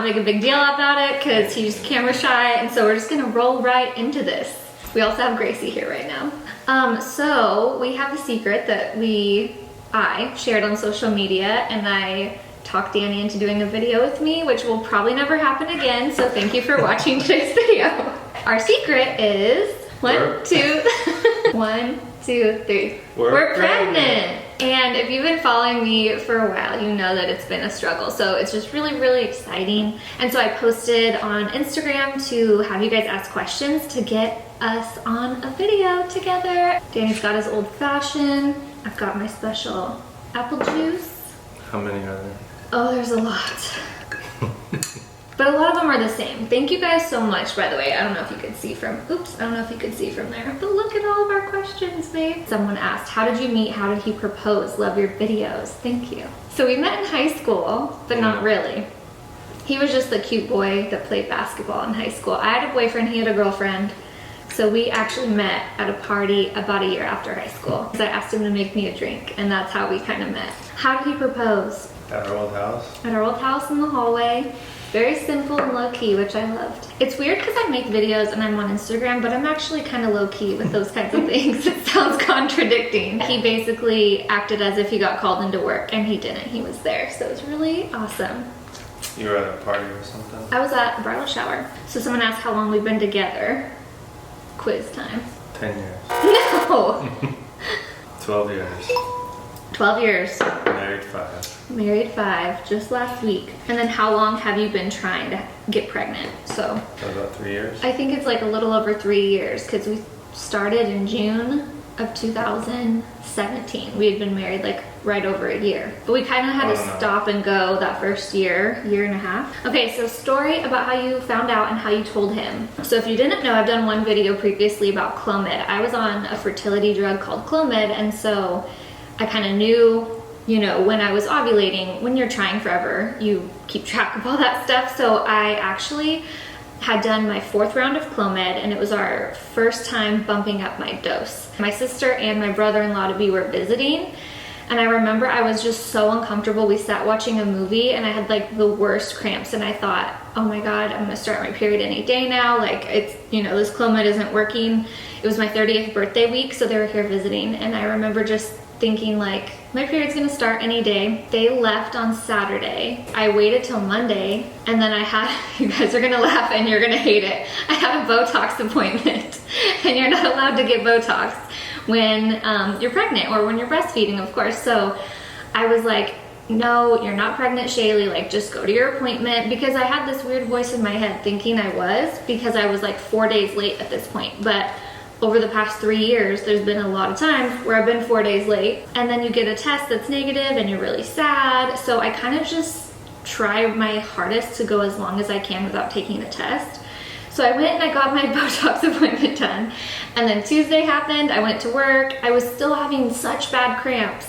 not make a big deal about it because he's camera shy, and so we're just gonna roll right into this. We also have Gracie here right now. So we have a secret that I shared on social media, and I talked Danny into doing a video with me, which will probably never happen again, so thank you for watching today's video. Our secret is, one, two, three. We're pregnant! And if you've been following me for a while, you know that it's been a struggle. So it's just really, really exciting. And so I posted on Instagram to have you guys ask questions to get us on a video together. Danny's got his old fashioned. I've got my special apple juice. How many are there? Oh, there's a lot. But a lot of them are the same. Thank you guys so much, by the way. I don't know if you could see from, oops, I don't know if you could see from there, but look at all of our questions, babe. Someone asked, how did you meet? How did he propose? Love your videos. Thank you. So we met in high school, but not really. He was just the cute boy that played basketball in high school. I had a boyfriend, he had a girlfriend. So we actually met at a party about a year after high school. Because I asked him to make me a drink, and that's how we kind of met. How did he propose? At our old house? At our old house in the hallway. Very simple and low-key, which I loved. It's weird because I make videos and I'm on Instagram, but I'm actually kind of low-key with those kinds of things. It sounds contradicting. He basically acted as if he got called into work, and he didn't. He was there, so it was really awesome. You were at a party or something? I was at a bridal shower. So someone asked how long we've been together. Quiz time. 10 years. No! 12 years. 12 years. Married 5. Married 5, just last week. And then how long have you been trying to get pregnant? So About 3 years? I think it's like a little over 3 years because we started in June of 2017. We had been married like right over a year. But we kind of had to stop and go that first year and a half. Okay, so story about how you found out and how you told him. So if you didn't know, I've done one video previously about Clomid. I was on a fertility drug called Clomid, and so I kind of knew, you know, when I was ovulating, when you're trying forever, you keep track of all that stuff. So I actually had done my 4th round of Clomid, and it was our first time bumping up my dose. My sister and my brother-in-law-to-be were visiting, and I remember I was just so uncomfortable. We sat watching a movie, and I had like the worst cramps, and I thought, oh my God, I'm gonna start my period any day now. Like, it's, you know, this Clomid isn't working. It was my 30th birthday week, so they were here visiting, and I remember just thinking like, my period's gonna start any day. They left on Saturday. I waited till Monday, and then I had, you guys are gonna laugh and you're gonna hate it, I had a Botox appointment. And you're not allowed to get Botox when you're pregnant or when you're breastfeeding, of course. So I was like, no, you're not pregnant, Shaylee, like just go to your appointment, because I had this weird voice in my head thinking I was, because I was like 4 days late at this point. But over the past 3 years, there's been a lot of times where I've been 4 days late, and then you get a test that's negative and you're really sad. So I kind of just try my hardest to go as long as I can without taking a test. So I went and I got my Botox appointment done. And then Tuesday happened, I went to work. I was still having such bad cramps.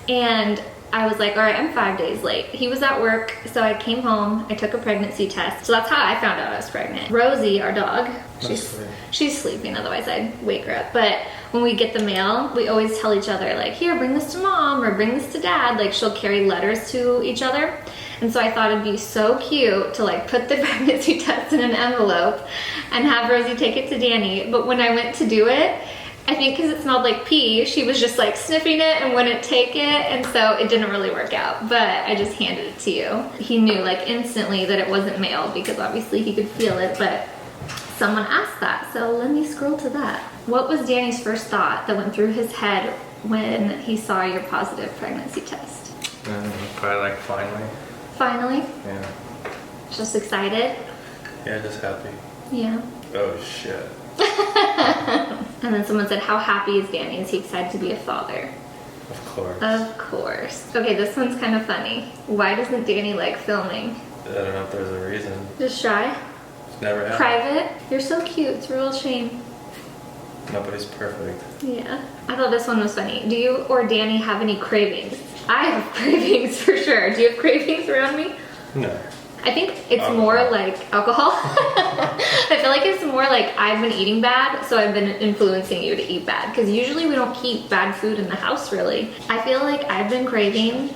And I was like, all right, I'm 5 days late. He was at work, so I came home, I took a pregnancy test. So that's how I found out I was pregnant. Rosie, our dog, she's sleeping, otherwise I'd wake her up. But when we get the mail, we always tell each other like, here, bring this to mom or bring this to dad. Like, she'll carry letters to each other. And so I thought it'd be so cute to like put the pregnancy test in an envelope and have Rosie take it to Danny. But when I went to do it, I think because it smelled like pee, she was just like sniffing it and wouldn't take it, and so it didn't really work out. But I just handed it to you. He knew like instantly that it wasn't male, because obviously he could feel it, but someone asked that, so let me scroll to that. What was Danny's first thought that went through his head when he saw your positive pregnancy test? Probably like finally. Finally? Yeah. Just excited? Yeah, just happy. Yeah. Oh shit. And then someone said, how happy is Danny? Is he excited to be a father? Of course. Of course. Okay, this one's kind of funny. Why doesn't Danny like filming? I don't know if there's a reason. Just shy? It's never happened. Private? You're so cute. It's a real shame. Nobody's perfect. Yeah. I thought this one was funny. Do you or Danny have any cravings? I have cravings for sure. Do you have cravings around me? No. I think it's more like alcohol. I feel like it's more like I've been eating bad, so I've been influencing you to eat bad. Because usually we don't keep bad food in the house, really. I feel like I've been craving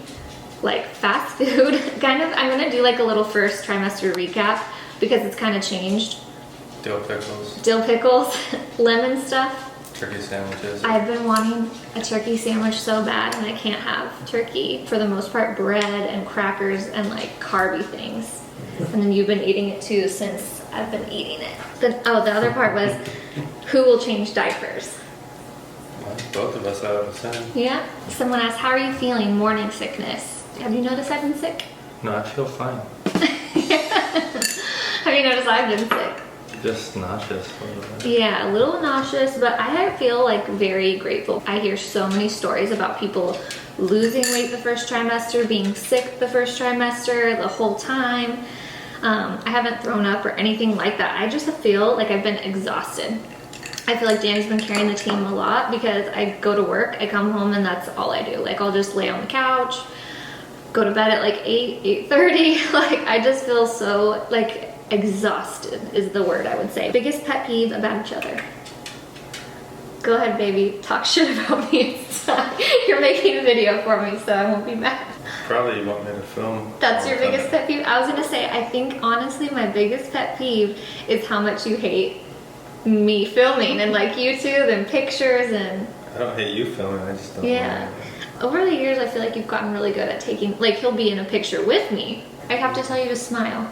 like fast food, kind of. I'm gonna do like a little first trimester recap because it's kind of changed. Dill pickles. Dill pickles, lemon stuff. Turkey sandwiches. I've been wanting a turkey sandwich so bad, and I can't have turkey. For the most part, bread and crackers and like carby things. And then you've been eating it too since I've been eating it. The other part was, who will change diapers? Well, both of us, I would say. Yeah. Someone asked, how are you feeling? Morning sickness. Have you noticed I've been sick? No, I feel fine. Have you noticed I've been sick? Just nauseous a little bit. Yeah, a little nauseous, but I feel like very grateful. I hear so many stories about people losing weight the first trimester, being sick the first trimester, the whole time. I haven't thrown up or anything like that. I just feel like I've been exhausted. I feel like Danny's been carrying the team a lot because I go to work, I come home, and that's all I do. Like, I'll just lay on the couch, go to bed at like 8:30. Like, I just feel so like exhausted is the word I would say. Biggest pet peeve about each other. Go ahead, baby. Talk shit about me. You're making a video for me, so I won't be mad. Probably you want me to film. That's your biggest pet peeve? I was gonna say, I think honestly my biggest pet peeve is how much you hate me filming and like YouTube and pictures and... I don't hate you filming, I just don't Yeah. Over the years, I feel like you've gotten really good at taking... Like, he'll be in a picture with me. I have to tell you to smile.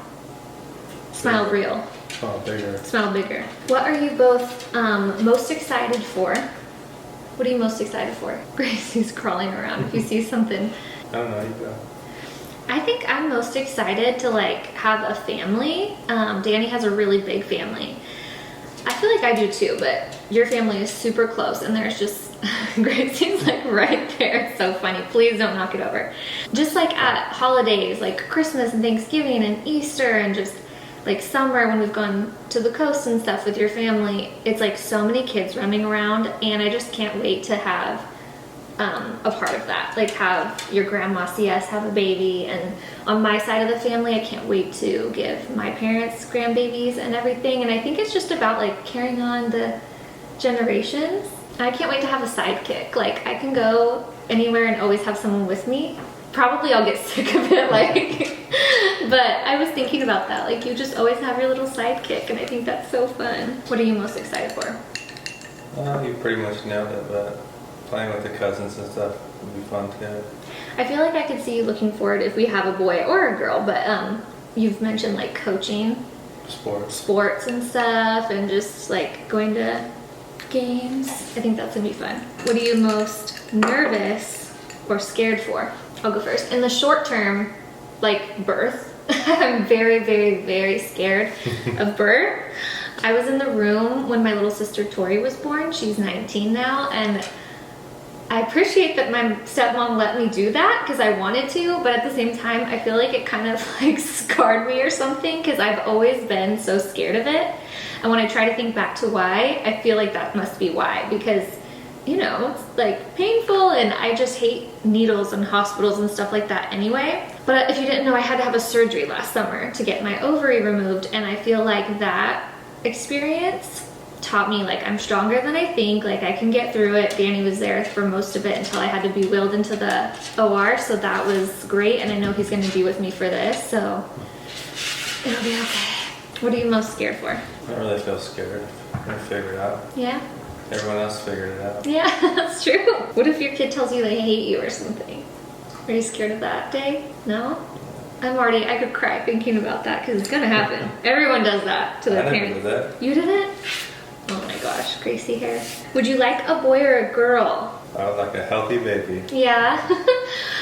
Smile real. Smile bigger. Smile bigger. What are you both most excited for? What are you most excited for? Gracie's crawling around. If you see something... I don't know, you go. I think I'm most excited to like have a family. Danny has a really big family. I feel like I do too, but your family is super close and there's just, Gracie's like right there. It's so funny. Please don't knock it over. Just like at holidays, like Christmas and Thanksgiving and Easter and just like summer when we've gone to the coast and stuff with your family, it's like so many kids running around and I just can't wait to have a part of that. Like have your grandma see us have a baby, and on my side of the family, I can't wait to give my parents grandbabies and everything. And I think it's just about like carrying on the generations. And I can't wait to have a sidekick. Like I can go anywhere and always have someone with me. Probably I'll get sick of it, like, but I was thinking about that. Like you just always have your little sidekick, and I think that's so fun. What are you most excited for? Well, you pretty much nailed it, but playing with the cousins and stuff would be fun too. I feel like I could see you looking forward if we have a boy or a girl, but you've mentioned like coaching. Sports and stuff, and just like going to games. I think that's gonna be fun. What are you most nervous or scared for? I'll go first. In the short term, like birth, I'm very, very, very scared of birth. I was in the room when my little sister Tori was born. She's 19 now, and I appreciate that my stepmom let me do that because I wanted to, but at the same time, I feel like it kind of like scarred me or something because I've always been so scared of it. And when I try to think back to why, I feel like that must be why, because you know, it's like painful and I just hate needles and hospitals and stuff like that anyway. But if you didn't know, I had to have a surgery last summer to get my ovary removed, and I feel like that experience taught me like I'm stronger than I think, like I can get through it. Danny was there for most of it until I had to be wheeled into the OR, so that was great, and I know he's going to be with me for this, so it'll be okay. What are you most scared for? I don't really feel scared. I'm gonna figure it out. Yeah? Everyone else figured it out. Yeah, that's true. What if your kid tells you they hate you or something? Are you scared of that day? No? I could cry thinking about that because it's gonna happen. Everyone does that to their parents. I never did that. You didn't? Oh my gosh, Gracie hair. Would you like a boy or a girl? I would like a healthy baby. Yeah.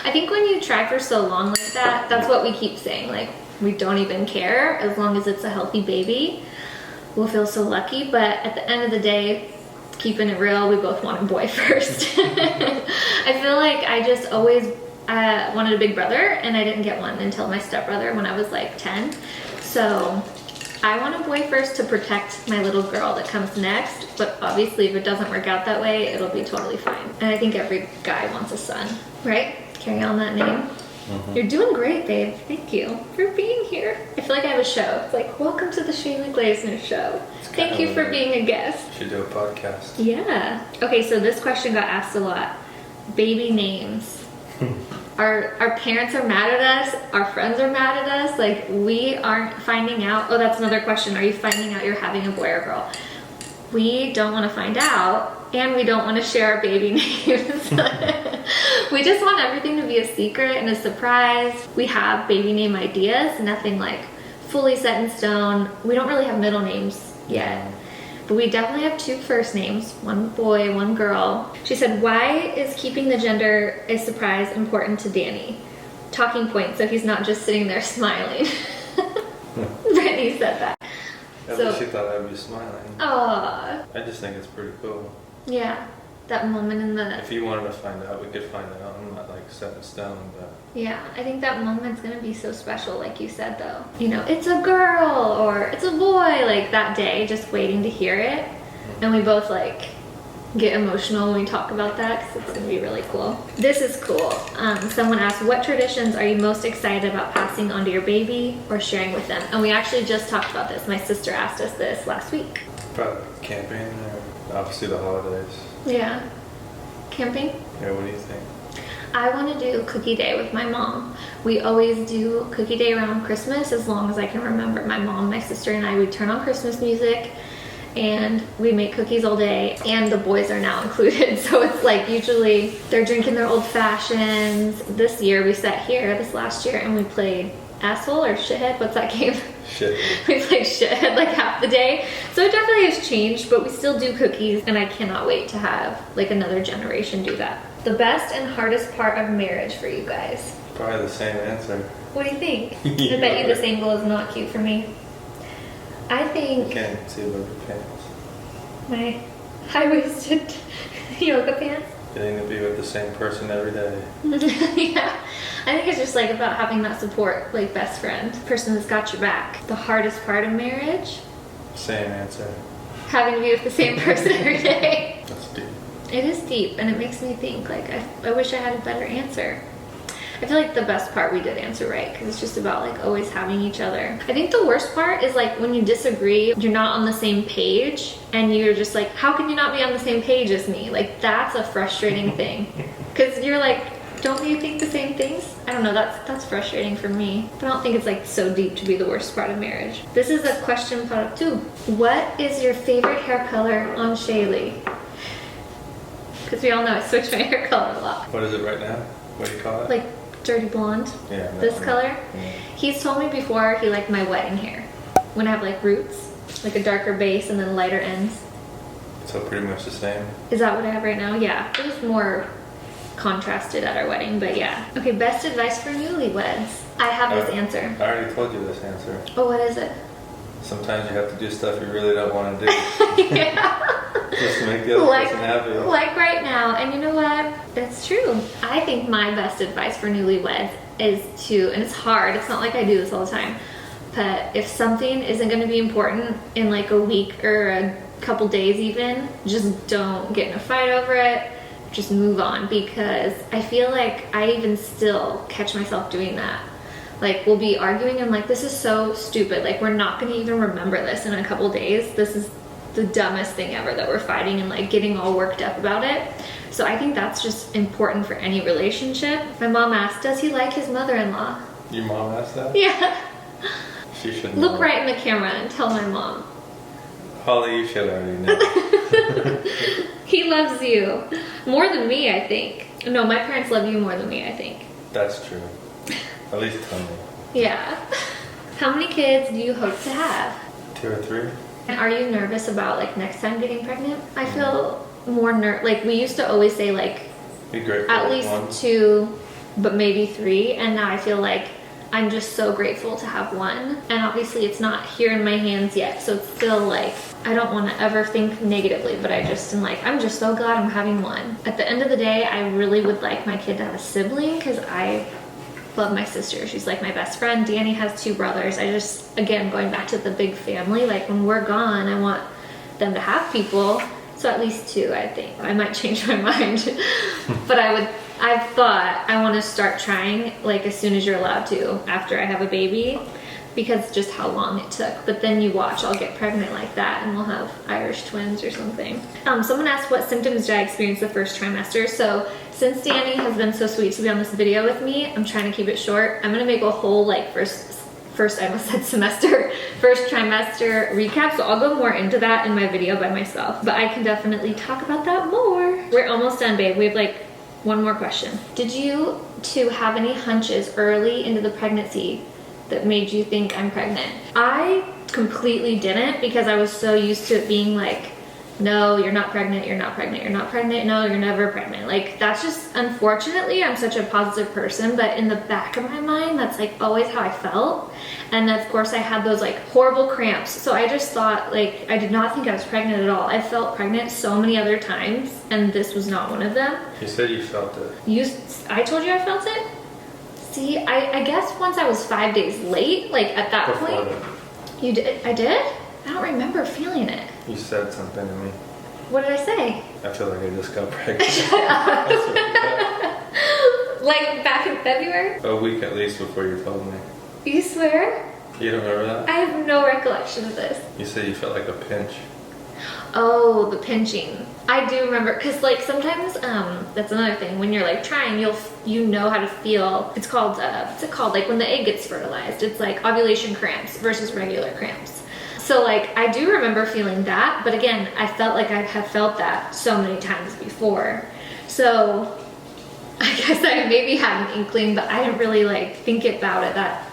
I think when you try for so long like that, that's what we keep saying. Like, we don't even care as long as it's a healthy baby. We'll feel so lucky, but at the end of the day, keeping it real, we both want a boy first. I feel like I just always wanted a big brother, and I didn't get one until my stepbrother when I was like 10. So I want a boy first to protect my little girl that comes next, but obviously if it doesn't work out that way, it'll be totally fine. And I think every guy wants a son, right? Carry on that name. Mm-hmm. You're doing great, babe. Thank you for being here. I feel like I have a show. It's like, welcome to the Shaylee Glaziner show. Thank you for being a guest. You should do a podcast. Yeah. Okay, so this question got asked a lot. Baby names. Our parents are mad at us, our friends are mad at us, like we aren't finding out. Oh, that's another question. Are you finding out you're having a boy or girl? We don't want to find out, and we don't want to share our baby names. We just want everything to be a secret and a surprise. We have baby name ideas, nothing like fully set in stone. We don't really have middle names yet, but we definitely have 2 first names, 1 boy, 1 girl. She said, why is keeping the gender a surprise important to Danny? Talking point, so he's not just sitting there smiling. Brittany said that. Yeah, So, but she thought I'd be smiling. aww. I just think it's pretty cool. Yeah, that moment in the... If you wanted to find out, we could find out. I'm not like set in stone, but... Yeah, I think that moment's gonna be so special, like you said though. You know, it's a girl or it's a boy, like that day, just waiting to hear it. And we both like get emotional when we talk about that because it's gonna be really cool. This is cool. Someone asked, what traditions are you most excited about passing on to your baby or sharing with them? And we actually just talked about this. My sister asked us this last week. Probably camping or obviously the holidays. Yeah. Camping? Yeah, what do you think? I want to do cookie day with my mom. We always do cookie day around Christmas as long as I can remember. My mom, my sister, and I, we turn on Christmas music and we make cookies all day, and the boys are now included. So it's like usually they're drinking their old fashions. This year we sat here, this last year, and we played Asshole or Shithead. What's that game? Shit. We played Shithead like half the day. So it definitely has changed, but we still do cookies, and I cannot wait to have like another generation do that. The best and hardest part of marriage for you guys? Probably the same answer. What do you think? I bet you this angle is not cute for me. I think Can't see above your pants. my high-waisted yoga pants. Getting to be with the same person every day. Yeah, I think it's just like about having that support, like best friend, person that's got your back. The hardest part of marriage? Same answer. Having to be with the same person every day. That's deep. It is deep, and it makes me think, like, I wish I had a better answer. I feel like the best part we did answer right, because it's just about like always having each other. I think the worst part is like when you disagree, you're not on the same page, and you're just like, how can you not be on the same page as me? Like, that's a frustrating thing. Because you're like, don't you think the same things? I don't know, that's frustrating for me. But I don't think it's like so deep to be the worst part of marriage. This is a question part 2. What is your favorite hair color on Shaylee? Because we all know I switch my hair color a lot. What is it right now? What do you call it? Like dirty blonde. Yeah. This color. Yeah. He's told me before he liked my wedding hair. When I have like roots, like a darker base and then lighter ends. So pretty much the same. Is that what I have right now? Yeah. It was more contrasted at our wedding, but yeah. Okay, best advice for newlyweds. I have this answer. I already told you this answer. Oh, what is it? Sometimes you have to do stuff you really don't want to do. Yeah. Just to make the other person happy. Like right now. And you know what? That's true. I think my best advice for newlyweds is to, and it's hard, it's not like I do this all the time, but if something isn't going to be important in like a week or a couple days even, just don't get in a fight over it. Just move on, because I feel like I even still catch myself doing that. Like, we'll be arguing and like, this is so stupid. Like, we're not going to even remember this in a couple days. This is the dumbest thing ever that we're fighting and like getting all worked up about it. So I think that's just important for any relationship. My mom asked, does he like his mother-in-law? Your mom asked that? Yeah. She should Look know. right in the camera and tell my mom. Holly, you should already know. He loves you more than me, I think. No, my parents love you more than me, I think. That's true. At least tell me. Yeah. How many kids do you hope to have? 2 or 3? And are you nervous about like next time getting pregnant? I feel more like we used to always say like Be grateful at for least one. 2, but maybe 3, and now I feel like I'm just so grateful to have one. And obviously it's not here in my hands yet, so it's still like, I don't want to ever think negatively, but I just am like, I'm just so glad I'm having one. At the end of the day, I really would like my kid to have a sibling, because I love my sister. She's like my best friend. Danny has 2 brothers. I just, again, going back to the big family, like when we're gone, I want them to have people. So at least 2, I think. I might change my mind, but I've thought I want to start trying like as soon as you're allowed to, after I have a baby. because just how long it took. But then you watch, I'll get pregnant like that and we'll have Irish twins or something. Someone asked what symptoms did I experience the first trimester. So since Danny has been so sweet to be on this video with me, I'm trying to keep it short. I'm gonna make a whole like first I almost said semester, first trimester recap. So I'll go more into that in my video by myself, but I can definitely talk about that more. We're almost done, babe. We have like one more question. Did you two have any hunches early into the pregnancy that made you think I'm pregnant? I completely didn't, because I was so used to it being like, no, you're not pregnant, you're not pregnant, you're not pregnant, no, you're never pregnant. Like, that's just, unfortunately, I'm such a positive person, but in the back of my mind, that's like always how I felt. And of course I had those like horrible cramps. So I just thought, like, I did not think I was pregnant at all. I felt pregnant so many other times, and this was not one of them. You said you felt it. I told you I felt it? See, I guess once I was 5 days late, like at that Before point. that. You did? I did? I don't remember feeling it. You said something to me. What did I say? I feel like I just got pregnant. Like back in February? A week at least before you told me. You swear? You don't remember that? I have no recollection of this. You said you felt like a pinch. Oh, the pinching. I do remember, because like sometimes, that's another thing, when you're like trying, you know how to feel. It's called, what's it called? Like when the egg gets fertilized, it's like ovulation cramps versus regular cramps. So like, I do remember feeling that, but again, I felt like I have felt that so many times before. So I guess I maybe had an inkling, but I didn't really like think about it that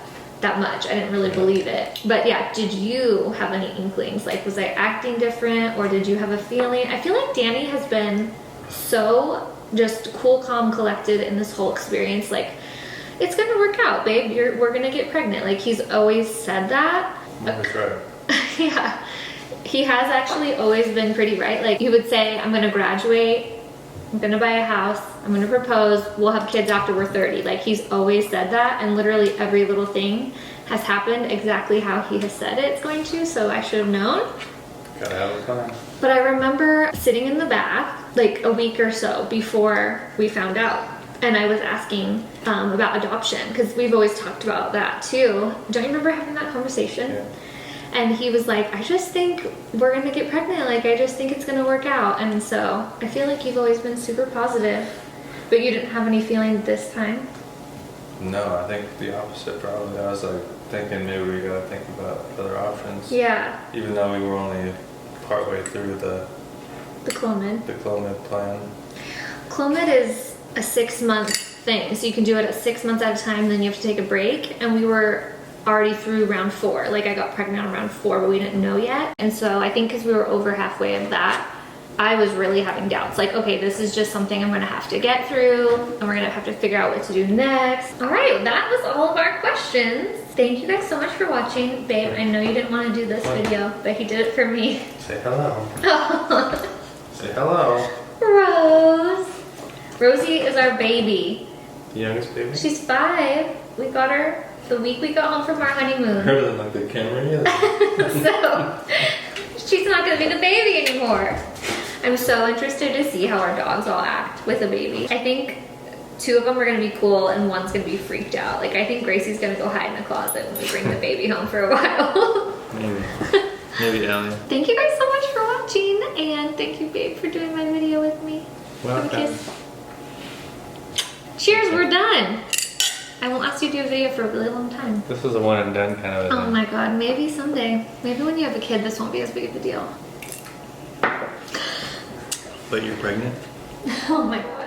much. I didn't really believe it. But yeah, did you have any inklings? Like, was I acting different, or did you have a feeling? I feel like Danny has been so just cool, calm, collected in this whole experience. Like, it's gonna work out, babe. We're gonna get pregnant. Like, he's always said that. That's right. Yeah, he has actually always been pretty right. Like, he would say, I'm gonna graduate, I'm gonna buy a house, I'm gonna propose, we'll have kids after we're 30. Like, he's always said that, and literally every little thing has happened exactly how he has said it's going to, so I should have known. Gotta have a plan. But I remember sitting in the bath like a week or so before we found out, and I was asking about adoption, because we've always talked about that too. Don't you remember having that conversation? Yeah. And he was like, I just think we're gonna get pregnant. Like, I just think it's gonna work out. And so I feel like you've always been super positive, but you didn't have any feeling this time? No, I think the opposite probably. I was like thinking maybe we gotta think about other options. Yeah. Even though we were only partway through the Clomid plan. Clomid is a 6-month thing. So you can do it at 6 months at a time, then you have to take a break. And we were already through round 4. Like, I got pregnant on round 4, but we didn't know yet. And so I think because we were over halfway of that, I was really having doubts. Like, okay, this is just something I'm gonna have to get through, and we're gonna have to figure out what to do next. All right, that was all of our questions. Thank you guys so much for watching. Babe, I know you didn't want to do this video, but he did it for me. Say hello. Say hello. Rose. Rosie is our baby. The youngest baby? She's 5. We got her the week we got home from our honeymoon. Her doesn't look the camera either. So, she's not gonna be the baby anymore. I'm so interested to see how our dogs all act with a baby. I think 2 of them are gonna be cool and one's gonna be freaked out. Like, I think Gracie's gonna go hide in the closet when we bring the baby home for a while. Maybe. Maybe Ellie. Thank you guys so much for watching, and thank you, babe, for doing my video with me. Welcome. Kiss. Cheers, we're done. I won't ask you to do a video for a really long time. This is a one and done kind of a Oh thing. my god, maybe someday. Maybe when you have a kid, this won't be as big of a deal. But you're pregnant? Oh my god.